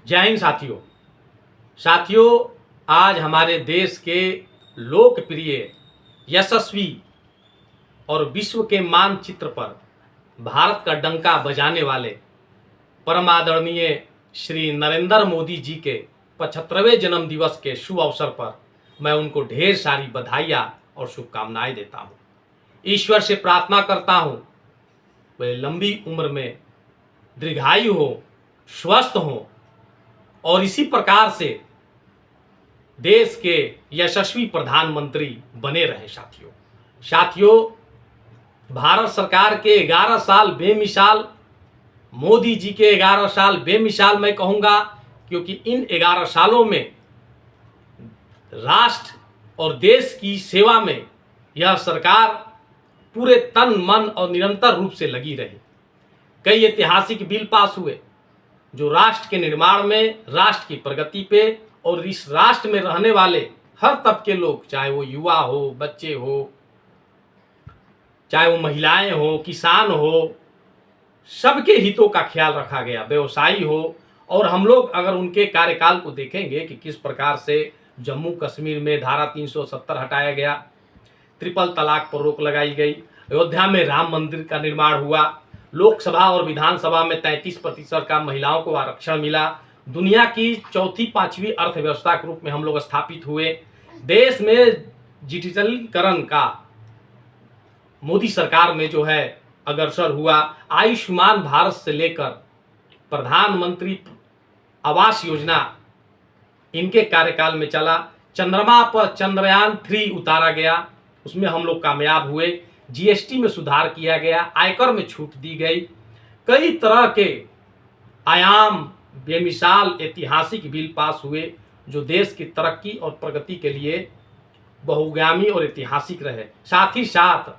जय हिंद साथियों। साथियों, आज हमारे देश के लोकप्रिय, यशस्वी और विश्व के मानचित्र पर भारत का डंका बजाने वाले परम आदरणीय श्री नरेंद्र मोदी जी के 75वें जन्म दिवस के शुभ अवसर पर मैं उनको ढेर सारी बधाइयाँ और शुभकामनाएं देता हूँ। ईश्वर से प्रार्थना करता हूँ वे लंबी उम्र में दीर्घायु हो, स्वस्थ हो और इसी प्रकार से देश के यशस्वी प्रधानमंत्री बने रहे। साथियों, भारत सरकार के 11 साल बेमिसाल, मोदी जी के 11 साल बेमिसाल मैं कहूँगा, क्योंकि इन 11 सालों में राष्ट्र और देश की सेवा में यह सरकार पूरे तन मन और निरंतर रूप से लगी रही। कई ऐतिहासिक बिल पास हुए जो राष्ट्र के निर्माण में, राष्ट्र की प्रगति पे और इस राष्ट्र में रहने वाले हर तबके लोग, चाहे वो युवा हो, बच्चे हो, चाहे वो महिलाएं हो, किसान हो, सबके हितों का ख्याल रखा गया, व्यवसायी हो। और हम लोग अगर उनके कार्यकाल को देखेंगे कि किस प्रकार से जम्मू कश्मीर में धारा 370 हटाया गया, ट्रिपल तलाक पर रोक लगाई गई, अयोध्या में राम मंदिर का निर्माण हुआ, लोकसभा और विधानसभा में 33% का महिलाओं को आरक्षण मिला, दुनिया की चौथी पांचवी अर्थव्यवस्था के रूप में हम लोग स्थापित हुए, देश में डिजिटलीकरण का मोदी सरकार में जो है अग्रसर हुआ, आयुष्मान भारत से लेकर प्रधानमंत्री आवास योजना इनके कार्यकाल में चला, चंद्रमा पर चंद्रयान 3 उतारा गया, उसमें हम लोग कामयाब हुए, जीएसटी में सुधार किया गया, आयकर में छूट दी गई, कई तरह के आयाम बेमिसाल ऐतिहासिक बिल पास हुए जो देश की तरक्की और प्रगति के लिए बहुगामी और ऐतिहासिक रहे। साथ ही साथ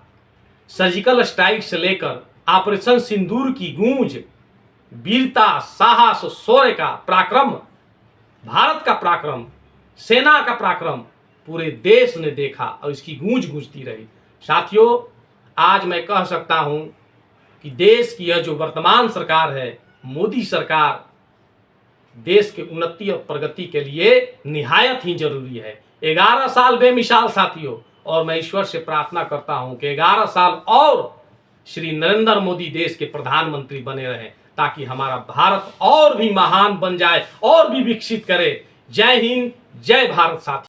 सर्जिकल स्ट्राइक से लेकर ऑपरेशन सिंदूर की गूंज, वीरता, साहस, शौर्य का पराक्रम, भारत का पराक्रम, सेना का पराक्रम पूरे देश ने देखा और इसकी गूंज गूंजती रही। साथियों, आज मैं कह सकता हूं कि देश की यह जो वर्तमान सरकार है, मोदी सरकार, देश के उन्नति और प्रगति के लिए निहायत ही जरूरी है। 11 साल बेमिसाल साथियों, और मैं ईश्वर से प्रार्थना करता हूं कि 11 साल और श्री नरेंद्र मोदी देश के प्रधानमंत्री बने रहें, ताकि हमारा भारत और भी महान बन जाए और भी विकसित करे। जय हिंद, जय भारत साथियों।